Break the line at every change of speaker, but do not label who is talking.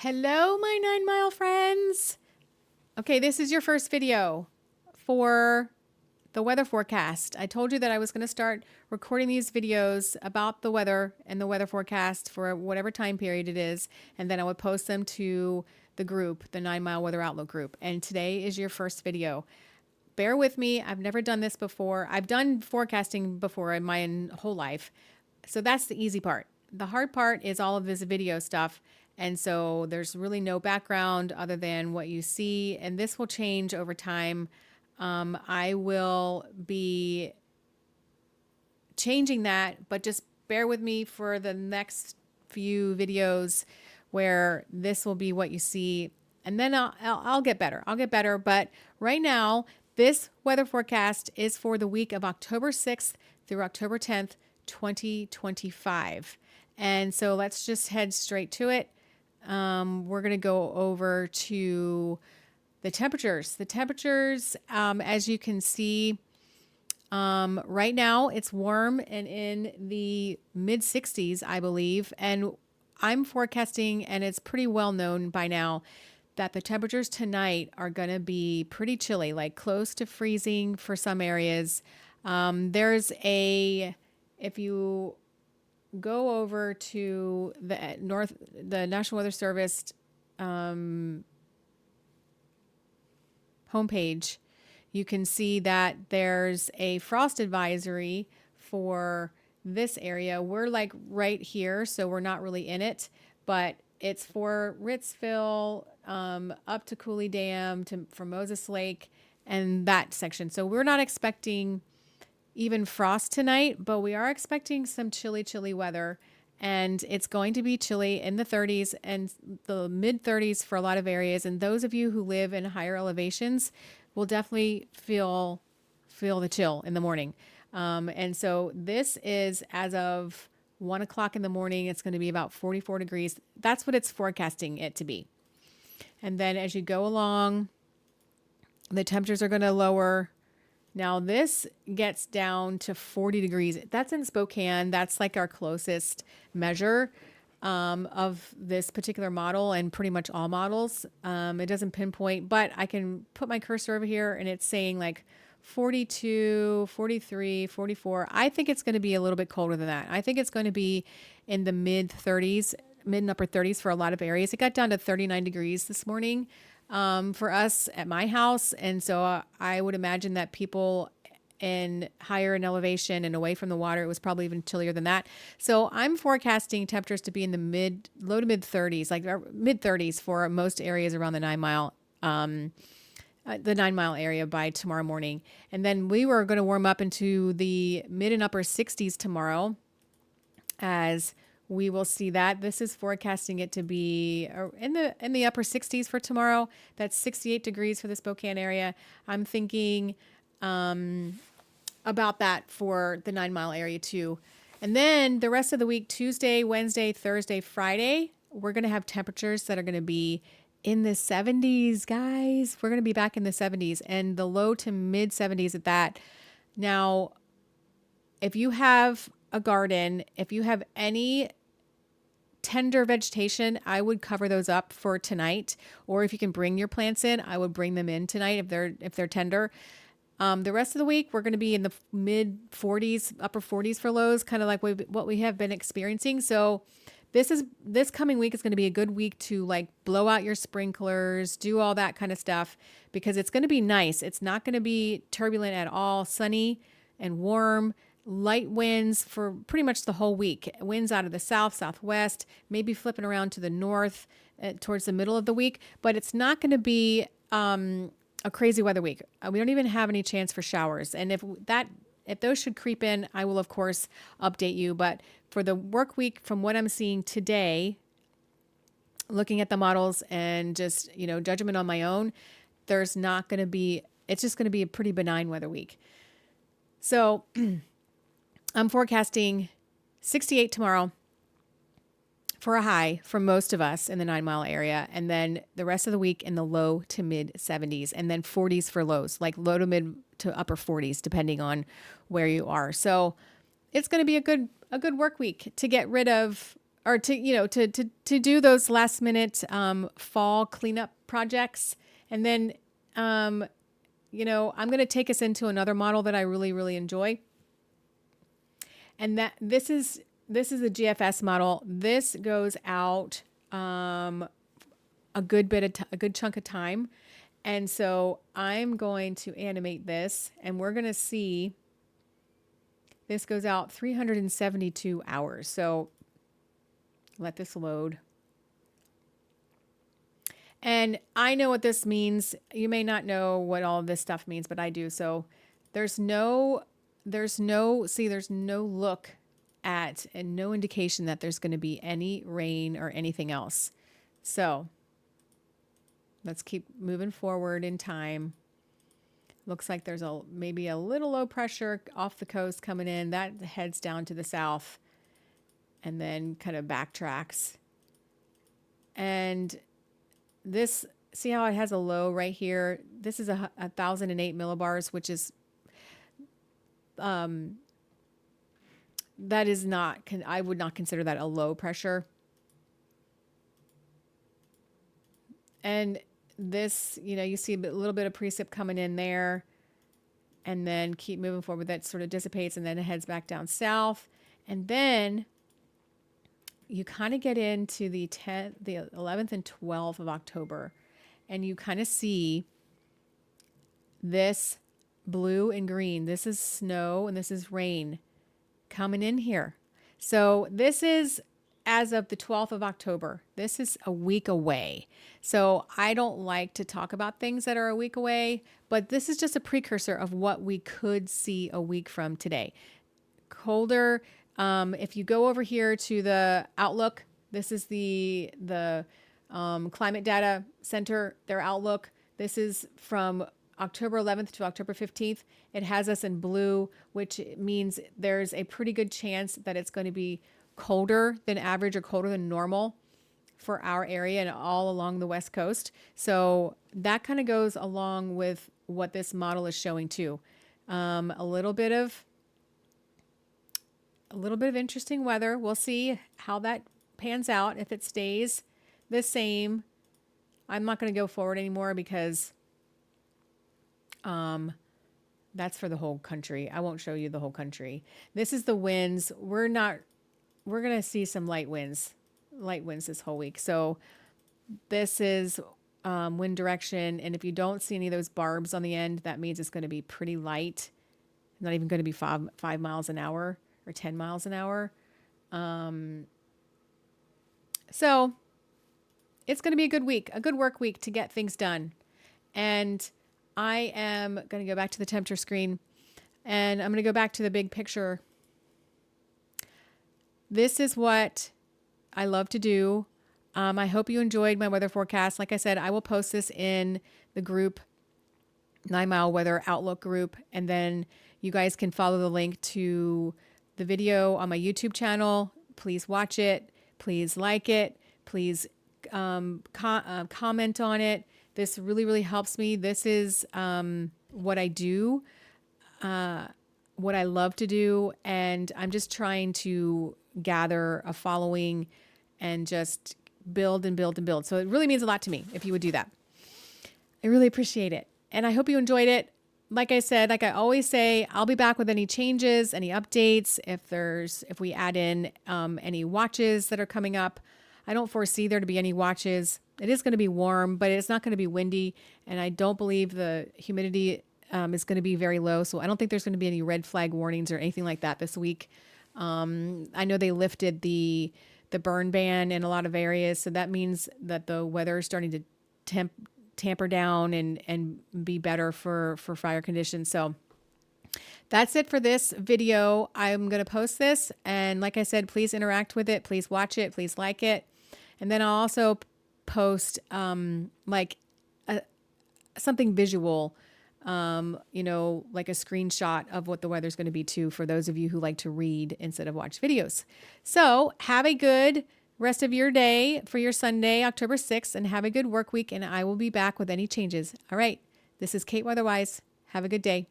Hello, my 9 Mile friends. Okay, this is your first video for the weather forecast. I told you that I was going to start recording these videos about the weather and the weather forecast for whatever time period it is, and then I would post them to the group, the 9 Mile Weather Outlook group. And today is your first video. Bear with me. I've never done this before. I've done forecasting before in my whole life. So that's the easy part. The hard part is all of this video stuff. And so there's really no background other than what you see. And this will change over time. I will be changing that, but just bear with me for the next few videos where this will be what you see. And then I'll get better. I'll get better. But right now, this weather forecast is for the week of October 6th through October 10th, 2025. And so let's just head straight to it. We're going to go over to the temperatures. The temperatures, as you can see, right now it's warm and in the mid 60s, I believe. And I'm forecasting, and it's pretty well known by now, that the temperatures tonight are going to be pretty chilly, like close to freezing for some areas. If you go over to the National Weather Service homepage, you can see that there's a frost advisory for this area. We're like right here, so we're not really in it, but it's for Ritzville, up to Cooley Dam, from Moses Lake, and that section. So we're not expecting even frost tonight, but we are expecting some chilly weather. And it's going to be chilly in the 30s and the mid 30s for a lot of areas. And those of you who live in higher elevations will definitely feel the chill in the morning. And so this is as of 1 o'clock in the morning. It's going to be about 44 degrees. That's what it's forecasting it to be. And then as you go along, the temperatures are going to lower. Now this gets down to 40 degrees. That's in Spokane. That's like our closest measure of this particular model, and pretty much all models. It doesn't pinpoint, but I can put my cursor over here and it's saying like 42, 43, 44. I think it's going to be a little bit colder than that. I think it's going to be in the mid and upper 30s for a lot of areas. It got down to 39 degrees this morning for us at my house. And so I would imagine that people higher in elevation and away from the water, it was probably even chillier than that. So I'm forecasting temperatures to be in the low to mid 30s, like mid 30s for most areas around the 9 Mile. The 9 Mile area by tomorrow morning. And then we were going to warm up into the mid and upper 60s tomorrow, as we will see that. This is forecasting it to be in the upper 60s for tomorrow. That's 68 degrees for the Spokane area. I'm thinking about that for the 9 Mile area too. And then the rest of the week, Tuesday, Wednesday, Thursday, Friday, we're going to have temperatures that are going to be in the 70s, guys. We're going to be back in the 70s and the low to mid 70s at that. Now, if you have a garden, if you have any tender vegetation, I would cover those up for tonight. Or if you can bring your plants in, I would bring them in tonight if they're tender. The rest of the week, we're going to be in the mid 40s, upper 40s for lows, kind of like what we have been experiencing. So this coming week is going to be a good week to like blow out your sprinklers, do all that kind of stuff, because it's going to be nice. It's not going to be turbulent at all, sunny and warm. Light winds for pretty much the whole week. Winds out of the south, southwest, maybe flipping around to the north towards the middle of the week. But it's not going to be a crazy weather week. We don't even have any chance for showers. And if those should creep in, I will of course update you. But for the work week, from what I'm seeing today, looking at the models and just judgment on my own, it's just going to be a pretty benign weather week. So I'm forecasting 68 tomorrow for a high for most of us in the 9 Mile area. And then the rest of the week in the low to mid 70s, and then 40s for lows, like low to mid to upper 40s, depending on where you are. So it's going to be a good work week to get rid of or to, to do those last minute fall cleanup projects. And then, I'm going to take us into another model that I really, really enjoy. And that this is a GFS model. This goes out a good chunk of time. And so I'm going to animate this, and we're going to see this goes out 372 hours. So let this load. And I know what this means. You may not know what all of this stuff means, but I do. So there's no look at and no indication that there's going to be any rain or anything else. So let's keep moving forward in time. Looks like there's maybe a little low pressure off the coast coming in. That heads down to the south and then kind of backtracks. And this, see how it has a low right here? This is 1,008 millibars, which is, that is not, I would not consider that a low pressure. And this, you see a little bit of precip coming in there, and then keep moving forward. That sort of dissipates, and then it heads back down south. And then you kind of get into the 11th and 12th of October, and you kind of see this blue and green. This is snow and this is rain coming in here. So this is as of the 12th of October. This is a week away. So I don't like to talk about things that are a week away, but this is just a precursor of what we could see a week from today. Colder. If you go over here to the Outlook, this is the Climate Data Center, their Outlook. This is from October 11th to October 15th. It has us in blue, which means there's a pretty good chance that it's going to be colder than average or colder than normal for our area and all along the West Coast. So that kind of goes along with what this model is showing too. A little bit of interesting weather. We'll see how that pans out. If it stays the same, I'm not going to go forward anymore because that's for the whole country. I won't show you the whole country. This is the winds. We're going to see some light winds this whole week. So this is wind direction. And if you don't see any of those barbs on the end, that means it's going to be pretty light. Not even going to be 5 miles an hour or 10 miles an hour. So it's going to be a good week, a good work week to get things done. And I am going to go back to the temperature screen, and I'm going to go back to the big picture. This is what I love to do. I hope you enjoyed my weather forecast. Like I said, I will post this in the group, 9 Mile Weather Outlook group, and then you guys can follow the link to the video on my YouTube channel. Please watch it. Please like it. Please comment on it. This really, really helps me. This is what I do, what I love to do. And I'm just trying to gather a following and just build and build and build. So it really means a lot to me if you would do that. I really appreciate it. And I hope you enjoyed it. Like I said, like I always say, I'll be back with any changes, any updates. If we add in any watches that are coming up. I don't foresee there to be any watches. It is going to be warm, but it's not going to be windy. And I don't believe the humidity is going to be very low. So I don't think there's going to be any red flag warnings or anything like that this week. I know they lifted the burn ban in a lot of areas. So that means that the weather is starting to tamper down and be better for fire conditions. So that's it for this video. I'm going to post this. And like I said, please interact with it. Please watch it. Please like it. And then I'll also post something visual, like a screenshot of what the weather's going to be too, for those of you who like to read instead of watch videos. So have a good rest of your day for your Sunday, October 6th, and have a good work week. And I will be back with any changes. All right. This is Kate Weatherwise. Have a good day.